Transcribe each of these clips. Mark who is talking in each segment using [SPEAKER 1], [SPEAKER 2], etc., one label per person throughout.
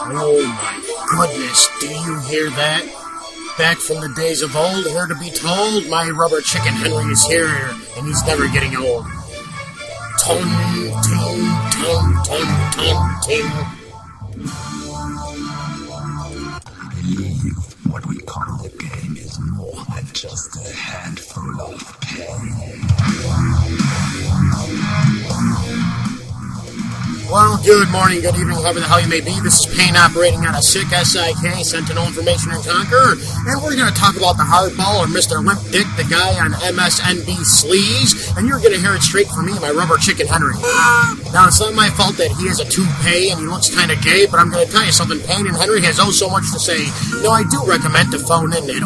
[SPEAKER 1] Oh my goodness, do you hear that? Back from the days of old, here to be told, my rubber chicken Henry is here, and he's never getting old. Tum, ting, tum, tum, tum, ting.
[SPEAKER 2] I believe what we call the game is more than just a handful of pain.
[SPEAKER 1] Well, good morning, good evening, however the hell you may be. This is Payne operating on a sick SIK, Sentinel Information and Conquer, and we're going to talk about the hardball, or Mr. Limp Dick, the guy on MSNBC sleaze, and you're going to hear it straight from me, my rubber chicken Henry. Now, it's not my fault that he has a toupee and he looks kind of gay, but I'm going to tell you something. Payne and Henry has so much to say. Now, I do recommend to phone in at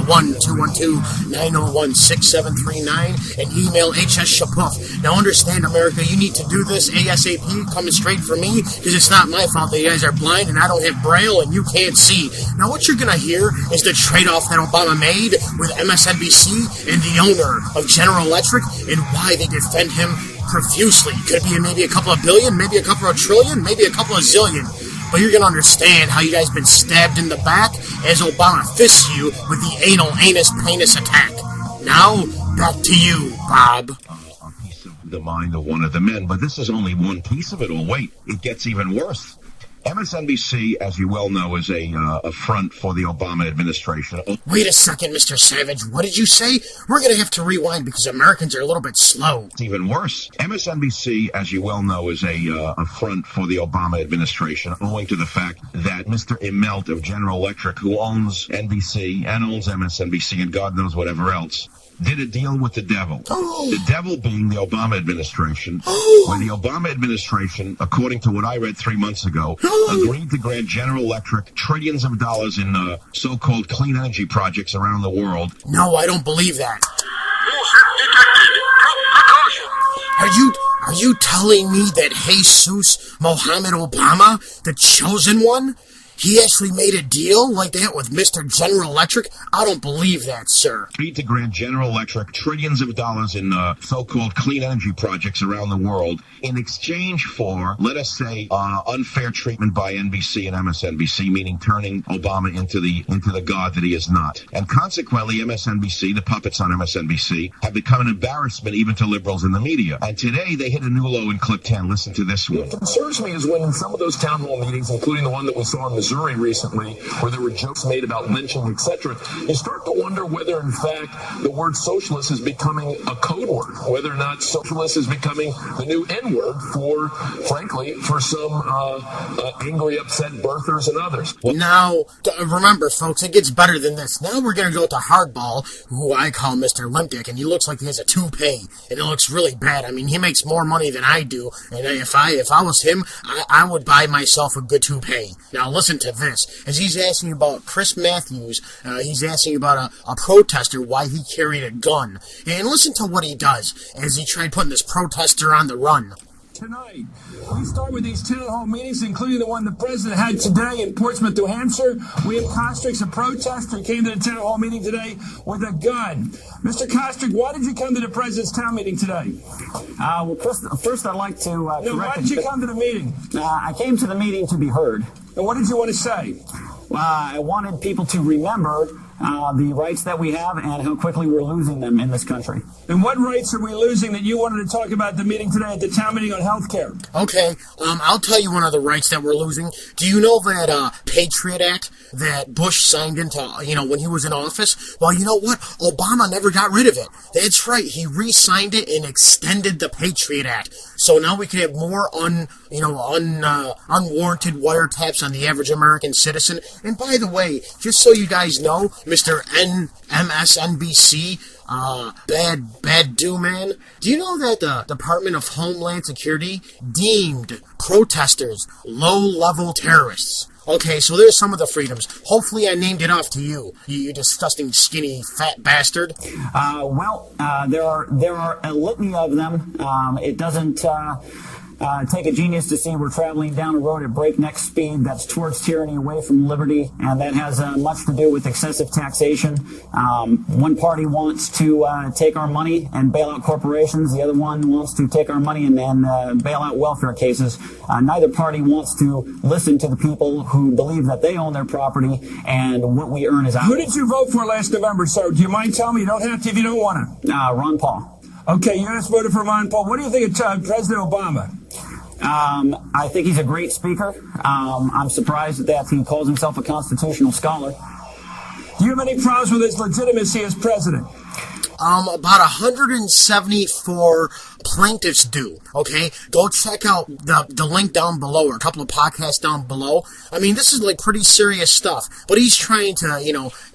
[SPEAKER 1] 1-212-901-6739 and email HSShapuff. Now, understand, America, you need to do this ASAP, coming straight from me, because it's not my fault that you guys are blind and I don't have braille and you can't see. Now, what you're going to hear is the trade-off that Obama made with MSNBC and the owner of General Electric and why they defend him profusely. Could it be maybe a couple of billion, maybe a couple of trillion, maybe a couple of zillion? But you're going to understand how you guys been stabbed in the back as Obama fists you with the anal anus penis attack. Now, back to you, Bob.
[SPEAKER 3] The mind of one of the men, but this is only one piece of it all. Wait, it gets even worse. MSNBC, as you well know, is a front for the Obama administration.
[SPEAKER 1] Wait a second, Mr. Savage. What did you say? We're going to have to rewind because Americans are a little bit slow.
[SPEAKER 3] It's even worse. MSNBC, as you well know, is a front for the Obama administration, owing to the fact that Mr. Immelt of General Electric, who owns NBC and owns MSNBC and God knows whatever else, did a deal with the devil. The devil being the Obama administration, where the Obama administration, according to what I read 3 months ago, agreed to grant General Electric trillions of dollars in so-called clean energy projects around the world.
[SPEAKER 1] No, I don't believe that. Are you telling me that Jesus Mohammed Obama, the chosen one, he actually made a deal like that with Mr. General Electric? I don't believe that, sir.
[SPEAKER 3] Agreed to grant General Electric trillions of dollars in so-called clean energy projects around the world in exchange for, let us say, unfair treatment by NBC and MSNBC, meaning turning Obama into the god that he is not. And consequently, MSNBC, the puppets on MSNBC, have become an embarrassment even to liberals in the media. And today they hit a new low in clip 10. Listen to this one.
[SPEAKER 4] What concerns me is when in some of those town hall meetings, including the one that we saw in Missouri recently, where there were jokes made about lynching, etc., you start to wonder whether, in fact, the word socialist is becoming a code word, whether or not socialist is becoming the new N-word for, frankly, for some angry, upset birthers and others.
[SPEAKER 1] Now, remember, folks, it gets better than this. Now we're going to go to Hardball, who I call Mr. Limp Dick, and he looks like he has a toupee, and it looks really bad. I mean, he makes more money than I do, and if I was him, I would buy myself a good toupee. Now, listen to this. As he's asking about Chris Matthews, he's asking about a protester, why he carried a gun. And listen to what he does as he tried putting this protester on the run.
[SPEAKER 5] Tonight, we start with these town hall meetings, including the one the president had today in Portsmouth, New Hampshire. William Kostrick's a protester, came to the town hall meeting today with a gun. Mr. Kostrick, why did you come to the president's town meeting today?
[SPEAKER 6] Well, first I'd like to correct.
[SPEAKER 5] Why did you come to the meeting?
[SPEAKER 6] I came to the meeting to be heard.
[SPEAKER 5] And what did you want to say?
[SPEAKER 6] I wanted people to remember the rights that we have and how quickly we're losing them in this country.
[SPEAKER 5] And what rights are we losing that you wanted to talk about at the meeting today, at the town meeting on health care?
[SPEAKER 1] Okay, I'll tell you one of the rights that we're losing. Do you know that Patriot Act that Bush signed into, when he was in office? Well, you know what? Obama never got rid of it. That's right. He re-signed it and extended the Patriot Act. So now we can have more unwarranted wiretaps on the average American citizen. And by the way, just so you guys know, Mr. MSNBC, bad do man, do you know that the Department of Homeland Security deemed protesters low-level terrorists? Okay, so there's some of the freedoms. Hopefully I named it off to you, you disgusting, skinny, fat bastard.
[SPEAKER 6] There are a litany of them. It doesn't take a genius to see we're traveling down a road at breakneck speed that's towards tyranny, away from liberty, and that has much to do with excessive taxation. One party wants to take our money and bail out corporations. The other one wants to take our money and bail out welfare cases. Neither party wants to listen to the people who believe that they own their property and what we earn is ours.
[SPEAKER 5] Who did you vote for last November, sir? Do you mind telling me? You don't have to if you don't want to.
[SPEAKER 6] Ron Paul.
[SPEAKER 5] Okay, you just voted for Ron Paul. What do you think of President Obama?
[SPEAKER 6] I think he's a great speaker. I'm surprised that he calls himself a constitutional scholar.
[SPEAKER 5] Do you have any problems with his legitimacy as president?
[SPEAKER 1] About 174 plaintiffs do, okay? Go check out the link down below, or a couple of podcasts down below. I mean, this is like pretty serious stuff, but he's trying to,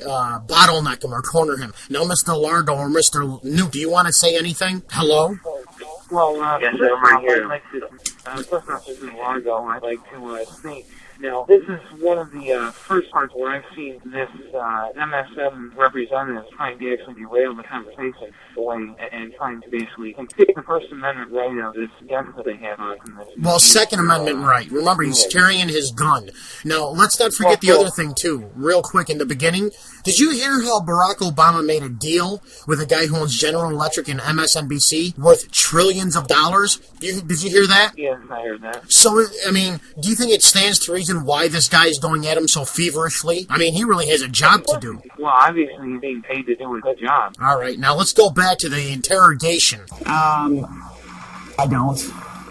[SPEAKER 1] bottleneck him or corner him. Now, Mr. Lardo or Mr. Newt, do you want to say anything? Hello?
[SPEAKER 7] Well, yes, I'm right here. First off, this is Largo. I'd like to speak. Now, this is one of the first parts where I've seen this MSM representative trying to actually derail the conversation away and trying to basically take the First Amendment right of this guest that they have on from this.
[SPEAKER 1] Well, Second Amendment right. Remember, he's carrying his gun. Now, let's not forget the other thing, too. Real quick, in the beginning, did you hear how Barack Obama made a deal with a guy who owns General Electric and MSNBC worth trillions of dollars? Did you hear that?
[SPEAKER 7] Yes, I heard that.
[SPEAKER 1] So, I mean, do you think it stands to reason why this guy is going at him so feverishly? I mean, he really has a job to do.
[SPEAKER 7] Well, obviously he's being paid to do a good job.
[SPEAKER 1] All right, now let's go back to the interrogation.
[SPEAKER 6] I don't.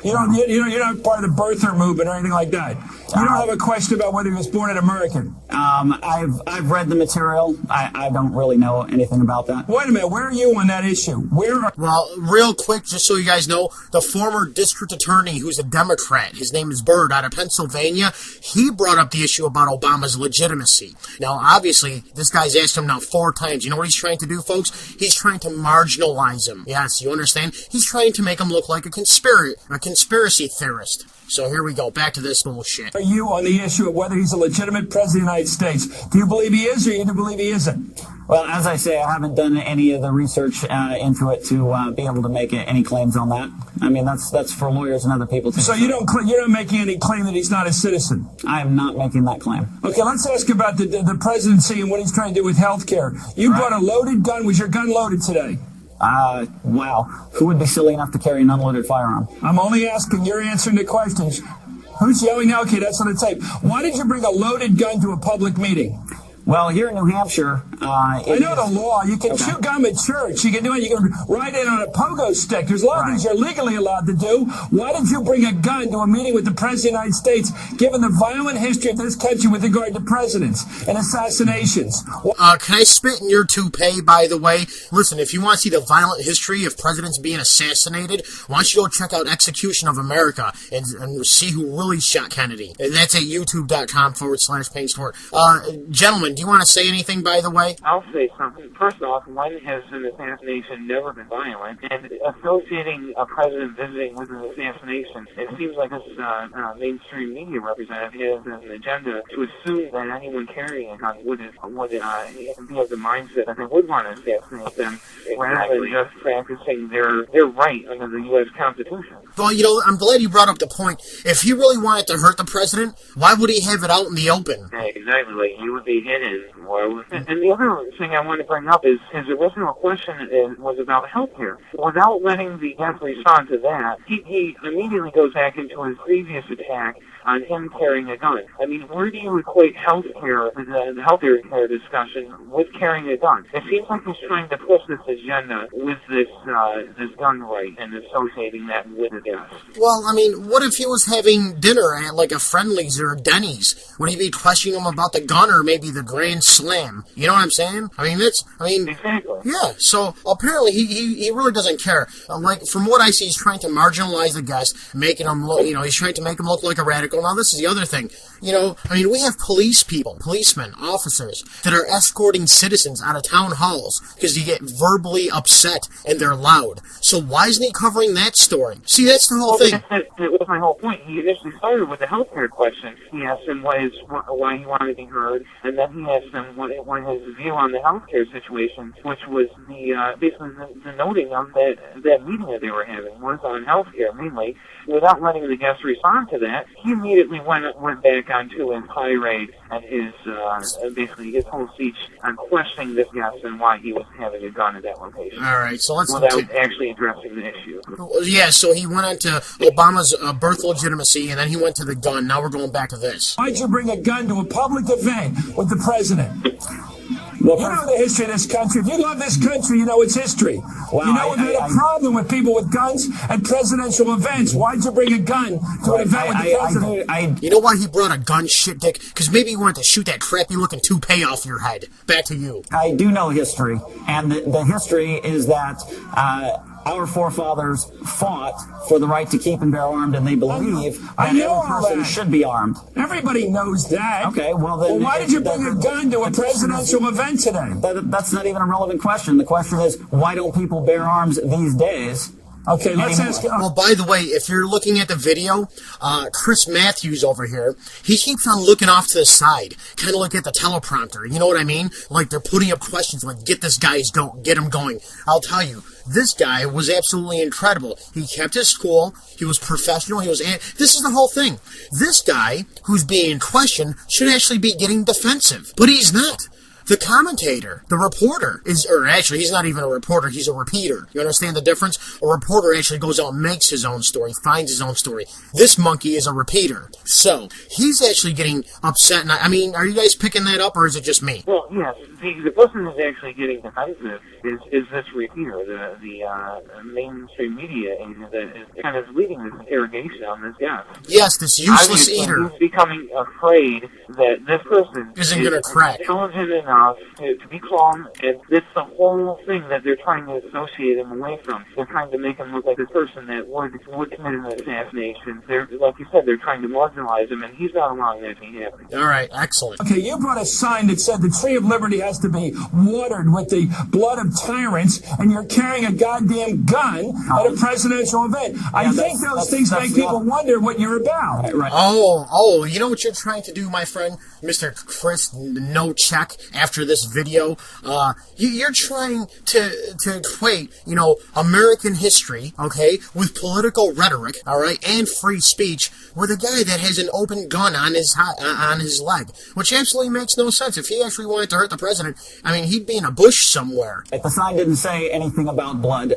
[SPEAKER 5] You're not part of the birther movement or anything like that. You don't have a question about whether he was born an American.
[SPEAKER 6] I've read the material. I don't really know anything about that.
[SPEAKER 5] Wait a minute. Where are you on that issue?
[SPEAKER 1] Well, real quick, just so you guys know, the former district attorney, who's a Democrat, his name is Byrd, out of Pennsylvania, he brought up the issue about Obama's legitimacy. Now, obviously, this guy's asked him now 4 times. You know what he's trying to do, folks? He's trying to marginalize him. Yes, you understand? He's trying to make him look like a conspiracy theorist. So here we go, back to this bullshit.
[SPEAKER 5] Are you on the issue of whether he's a legitimate president of the United States? Do you believe he is, or you do believe he isn't?
[SPEAKER 6] Well, as I say, I haven't done any of the research into it to be able to make any claims on that. I mean, that's for lawyers and other people to.
[SPEAKER 5] So you're not making any claim that he's not a citizen?
[SPEAKER 6] I am not making that claim.
[SPEAKER 5] Okay, let's ask about the presidency and what he's trying to do with health care. You brought a loaded gun. Was your gun loaded today?
[SPEAKER 6] Wow. Who would be silly enough to carry an unloaded firearm?
[SPEAKER 5] I'm only asking. You're answering the questions. Who's yelling now? Okay, that's on the tape. Why did you bring a loaded gun to a public meeting?
[SPEAKER 6] Well, here in New Hampshire,
[SPEAKER 5] I know the law. You can chew gum at church. You can do it. You can ride in on a pogo stick. There's a lot of things you're legally allowed to do. Why did you bring a gun to a meeting with the President of the United States, given the violent history of this country with regard to presidents and assassinations?
[SPEAKER 1] Can I spit in your toupee, by the way? Listen, if you want to see the violent history of presidents being assassinated, why don't you go check out Execution of America and see who really shot Kennedy. And that's at youtube.com/Painstore. Gentlemen, do you want to say anything, by the way?
[SPEAKER 7] I'll say something. First off, when has an assassination never been violent? And associating a president visiting with an assassination, it seems like this mainstream media representative has an agenda to assume that anyone carrying a gun would be of the mindset that they would want to assassinate them, rather than just practicing their right under the U.S. Constitution.
[SPEAKER 1] Well, I'm glad you brought up the point. If he really wanted to hurt the president, why would he have it out in the open?
[SPEAKER 7] Yeah, exactly. Like, he would be hidden. And the other thing I want to bring up is his original question was about health care. Without letting the guest respond to that, he immediately goes back into his previous attack on him carrying a gun. I mean, where do you equate health care, the health care discussion, with carrying a gun? It seems like he's trying to push this agenda with this gun right and associating that with the guest.
[SPEAKER 1] Well, I mean, what if he was having dinner at like a Friendly's or a Denny's? Would he be questioning him about the gun or maybe the Grand Slam? You know what I'm saying?
[SPEAKER 7] Exactly.
[SPEAKER 1] Yeah, so apparently he really doesn't care. Like, from what I see, he's trying to marginalize the guest, making him look, he's trying to make him look like a radical. Well, now this is the other thing. You know, I mean, we have policemen, officers, that are escorting citizens out of town halls because you get verbally upset and they're loud. So why isn't he covering that story? See, that's the whole thing.
[SPEAKER 7] That was my whole point. He initially started with the healthcare question. He asked him why he wanted to be heard, and then he asked him what his view on the healthcare situation, which was basically the noting of that meeting that they were having was on healthcare mainly. Without letting the guest respond to that, he immediately went back onto his tirade and his basically his whole speech on questioning this guest and why he was having a gun at that location.
[SPEAKER 1] All right, so let's
[SPEAKER 7] without actually addressing the issue.
[SPEAKER 1] Yeah, so he went into Obama's birth legitimacy, and then he went to the gun. Now we're going back to this.
[SPEAKER 5] Why'd you bring a gun to a public event with the president? Well, you know the history of this country. If you love this country, you know its history.
[SPEAKER 6] Well,
[SPEAKER 5] you know we've had a problem with people with guns at presidential events. Why'd you bring a gun to an event with the president?
[SPEAKER 1] You know why he brought a gun, shit dick? Because maybe he wanted to shoot that crappy-looking toupee off your head. Back to you.
[SPEAKER 6] I do know history, and the history is that our forefathers fought for the right to keep and bear armed, and they believe that every person should be armed.
[SPEAKER 5] Everybody knows that.
[SPEAKER 6] Okay, well then...
[SPEAKER 5] why did you bring a gun to a presidential event today?
[SPEAKER 6] That's not even a relevant question. The question is, why don't people bear arms these days?
[SPEAKER 5] Okay, let's ask...
[SPEAKER 1] Well, by the way, if you're looking at the video, Chris Matthews over here, he keeps on looking off to the side, kind of like at the teleprompter. You know what I mean? Like they're putting up questions like, get this guy's don't, get him going. I'll tell you, this guy was absolutely incredible. He kept his cool. He was professional. This is the whole thing. This guy who's being questioned should actually be getting defensive, but he's not. The commentator, the reporter, he's not even a reporter, he's a repeater. You understand the difference? A reporter actually goes out and makes his own story, finds his own story. This monkey is a repeater. So, he's actually getting upset. And I mean, are you guys picking that up, or is it just me?
[SPEAKER 7] Well, yes. The person who's actually getting defensive is this repeater, the mainstream media agent that is kind of leading this interrogation on this guy.
[SPEAKER 1] Yes, this useless eater.
[SPEAKER 7] He's becoming afraid that this person
[SPEAKER 1] isn't going to crack.
[SPEAKER 7] Intelligent enough to be calm, and it's the whole thing that they're trying to associate him away from. They're trying to make him look like this person that would commit an assassination. They're, like you said, they're trying to marginalize him, and he's not allowing that to happen.
[SPEAKER 1] All right, excellent.
[SPEAKER 5] Okay, you brought a sign that said the Tree of Liberty has to be watered with the blood of tyrants, and you're carrying a goddamn gun at a presidential event. I think those things make people wonder what you're about.
[SPEAKER 6] Right.
[SPEAKER 1] Oh, you know what you're trying to do, my friend? Mr. Chris No Check, after this video, you're trying to equate, American history, okay, with political rhetoric, all right, and free speech with a guy that has an open gun on his leg, which absolutely makes no sense. If he actually wanted to hurt the president, I mean, he'd be in a bush somewhere.
[SPEAKER 6] The sign didn't say anything about blood.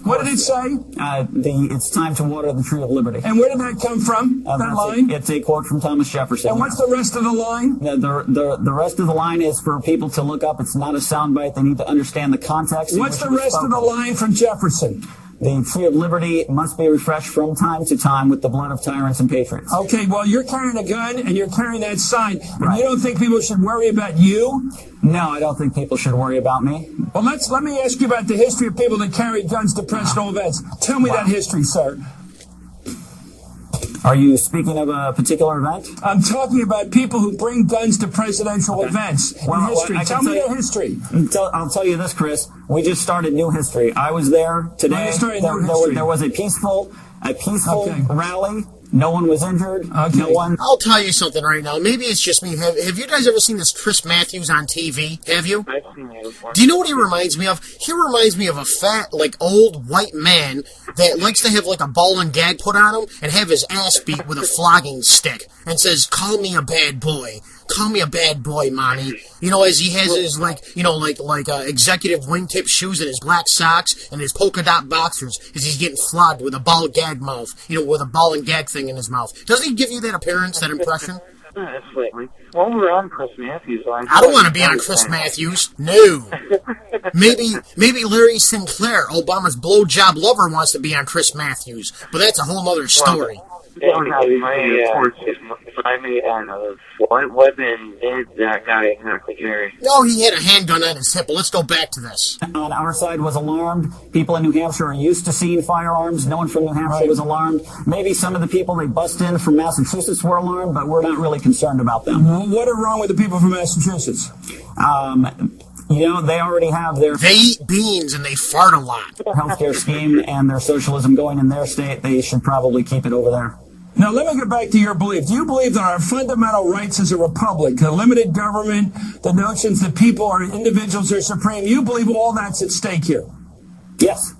[SPEAKER 5] What did it say?
[SPEAKER 6] It's time to water the Tree of Liberty.
[SPEAKER 5] And where did that come from, that line?
[SPEAKER 6] It's a quote from Thomas Jefferson.
[SPEAKER 5] And what's the rest of the line?
[SPEAKER 6] The rest of the line is for people to look up. It's not a soundbite. They need to understand the context.
[SPEAKER 5] What's the rest of the line from Jefferson?
[SPEAKER 6] The Tree of Liberty must be refreshed from time to time with the blood of tyrants and patriots.
[SPEAKER 5] Okay, well, you're carrying a gun and you're carrying that sign, and you don't think people should worry about you?
[SPEAKER 6] No, I don't think people should worry about me.
[SPEAKER 5] Well, let me ask you about the history of people that carry guns to presidential events. Tell me that history, sir.
[SPEAKER 6] Are you speaking of a particular event?
[SPEAKER 5] I'm talking about people who bring guns to presidential events in history. Tell me their history.
[SPEAKER 6] I'll tell you this, Chris. We just started new history. I was there today. There was a peaceful rally. No one was injured.
[SPEAKER 5] Okay.
[SPEAKER 6] No one.
[SPEAKER 1] I'll tell you something right now. Maybe it's just me. Have you guys ever seen this Chris Matthews on TV? Have you?
[SPEAKER 7] I've seen it before.
[SPEAKER 1] Do you know what he reminds me of? He reminds me of a fat, old white man that likes to have, a ball and gag put on him and have his ass beat with a flogging stick and says, "Call me a bad boy. Call me a bad boy, mommy." As he has his, executive wingtip shoes and his black socks and his polka dot boxers as he's getting flogged with a ball gag mouth, with a ball and gag thing in his mouth. Doesn't he give you that appearance, that impression?
[SPEAKER 7] Slightly. Well, we're on Chris Matthews.
[SPEAKER 1] I don't want to be on Chris Matthews. No. Maybe Larry Sinclair, Obama's blowjob lover, wants to be on Chris Matthews, but that's a whole other story.
[SPEAKER 7] don't have find me out of what weapon did that guy exactly carry?
[SPEAKER 1] No, he had a handgun on his hip, but let's go back to this.
[SPEAKER 6] On our side was alarmed. People in New Hampshire are used to seeing firearms. No one from New Hampshire was alarmed. Maybe some of the people they bust in from Massachusetts were alarmed, but we're not really concerned about them.
[SPEAKER 5] What is wrong with the people from Massachusetts?
[SPEAKER 6] They already have their
[SPEAKER 1] They eat beans and they fart a lot.
[SPEAKER 6] healthcare scheme and their socialism going in their state. They should probably keep it over there.
[SPEAKER 5] Now, let me get back to your belief. Do you believe that our fundamental rights as a republic, the limited government, the notions that people are individuals are supreme, you believe all that's at stake here?
[SPEAKER 6] Yes.